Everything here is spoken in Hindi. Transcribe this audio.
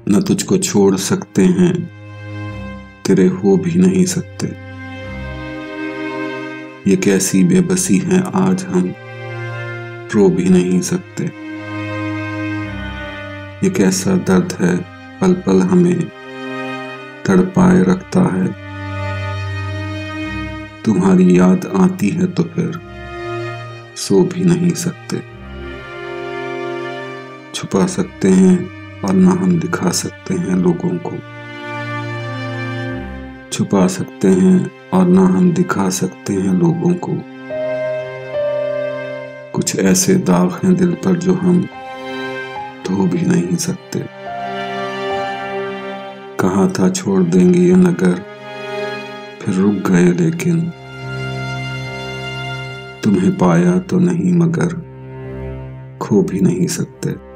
न तुझको छोड़ सकते हैं, तेरे हो भी नहीं सकते। ये कैसी बेबसी है आज हम रो भी नहीं सकते। ये कैसा दर्द है पल पल हमें तड़पाए रखता है। तुम्हारी याद आती है तो फिर सो भी नहीं सकते। छुपा सकते हैं और ना हम दिखा सकते हैं लोगों को। छुपा सकते हैं और ना हम दिखा सकते हैं लोगों को। कुछ ऐसे दाग हैं दिल पर जो हम धो भी नहीं सकते। कहा था छोड़ देंगे ये नगर, फिर रुक गए लेकिन तुम्हें पाया तो नहीं मगर खो भी नहीं सकते।